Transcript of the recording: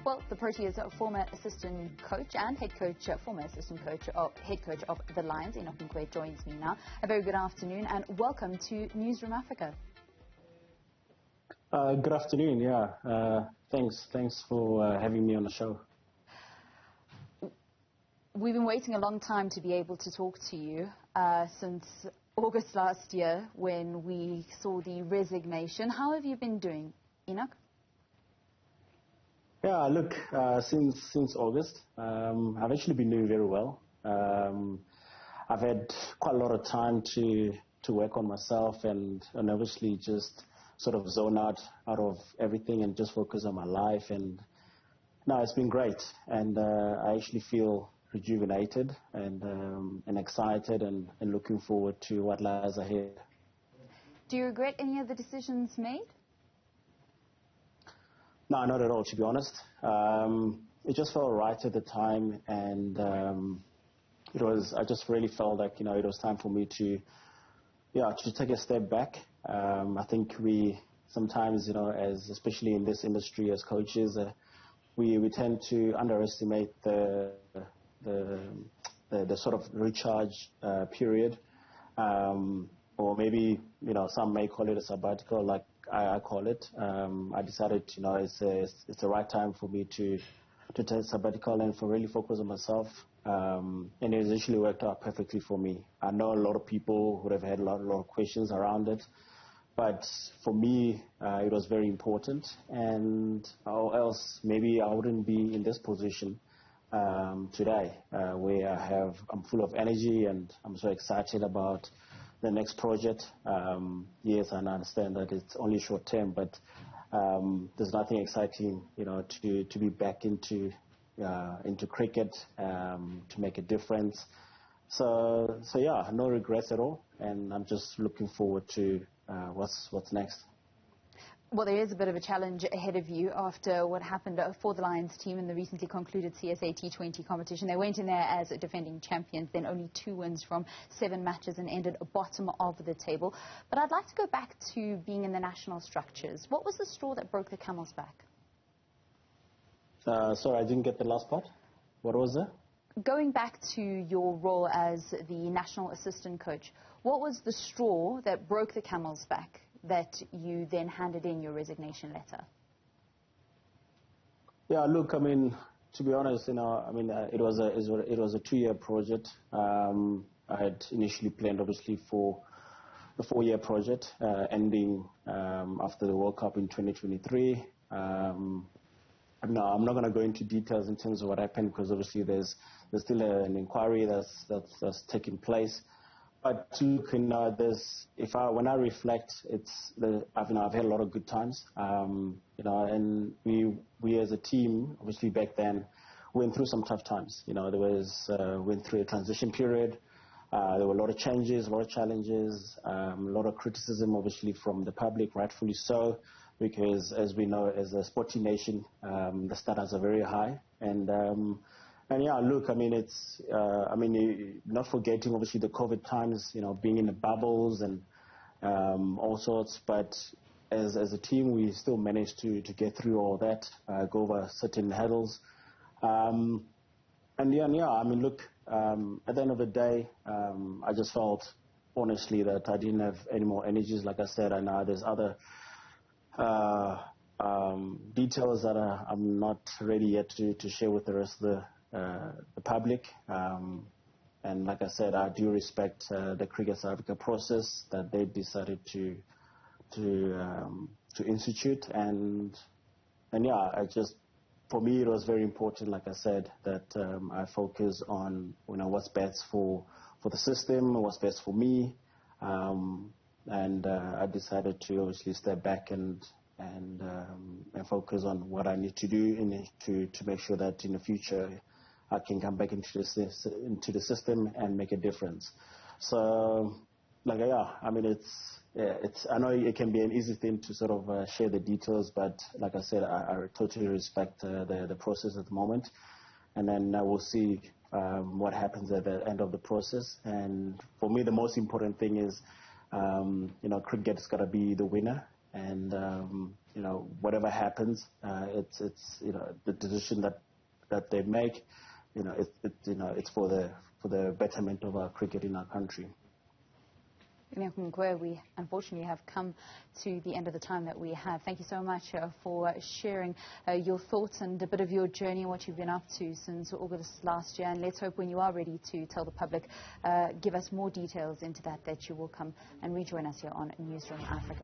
Well, the Proteas former assistant coach and former assistant coach of the Lions, Enoch Nkwe, joins me now. A very good afternoon and welcome to Newzroom Afrika. Good afternoon. Yeah, thanks for having me on the show. We've been waiting a long time to be able to talk to you since August last year when we saw the resignation. How have you been doing, Enoch? Yeah, look, since August, I've actually been doing very well. I've had quite a lot of time to work on myself and obviously just sort of zone out of everything and just focus on my life. And no, it's been great. And I actually feel rejuvenated and excited and looking forward to what lies ahead. Do you regret any of the decisions made? No, not at all, to be honest. It just felt right at the time, and I just really felt like, it was time for me to take a step back. I think we sometimes, especially in this industry as coaches, we tend to underestimate the sort of recharge period, or maybe, some may call it a sabbatical, like I call it. I decided, it's the right time for me to take a sabbatical and really focus on myself. And it actually worked out perfectly for me. I know a lot of people would have had a lot of questions around it, but for me, it was very important. And or else maybe I wouldn't be in this position today, where I'm full of energy and I'm so excited about the next project. Yes, I understand that it's only short term, but there's nothing exciting, to be back into cricket, to make a difference. So yeah, no regrets at all, and I'm just looking forward to what's next. Well, there is a bit of a challenge ahead of you after what happened for the Lions team in the recently concluded CSA T20 competition. They went in there as defending champions, then only 2 wins from 7 matches and ended bottom of the table. But I'd like to go back to being in the national structures. What was the straw that broke the camel's back? Sorry, I didn't get the last part. What was that? Going back to your role as the national assistant coach, what was the straw that broke the camel's back that you then handed in your resignation letter? Yeah, look, to be honest, it was a 2-year project. I had initially planned, obviously, for the 4-year project, ending after the World Cup in 2023. I'm not going to go into details in terms of what happened, because obviously there's still an inquiry that's taking place. But look, when I reflect, I've had a lot of good times, and we as a team, obviously back then, went through some tough times. Went through a transition period. There were a lot of changes, a lot of challenges, a lot of criticism, obviously from the public, rightfully so, because as we know, as a sporting nation, the standards are very high. And yeah, look, not forgetting obviously the COVID times, being in the bubbles and all sorts. But as a team, we still managed to get through all that, go over certain hurdles. Look, at the end of the day, I just felt honestly that I didn't have any more energies. Like I said, I know there's other details that I'm not ready yet to share with the rest of the public, and like I said, I do respect the Cricket South Africa process that they decided to institute, and yeah, for me it was very important, like I said, that I focus on what's best for the system, what's best for me, and I decided to obviously step back and focus on what I need to do to make sure that in the future I can come back into the system and make a difference. So, I know it can be an easy thing to sort of share the details, but like I said, I totally respect the process at the moment, and then we'll see what happens at the end of the process. And for me, the most important thing is, cricket's got to be the winner, and whatever happens, it's the decision that they make, it's for the betterment of our cricket in our country. Enoch Nkwe, we unfortunately have come to the end of the time that we have. Thank you so much for sharing your thoughts and a bit of your journey and what you've been up to since August last year. And let's hope when you are ready to tell the public, give us more details into that you will come and rejoin us here on Newzroom Afrika.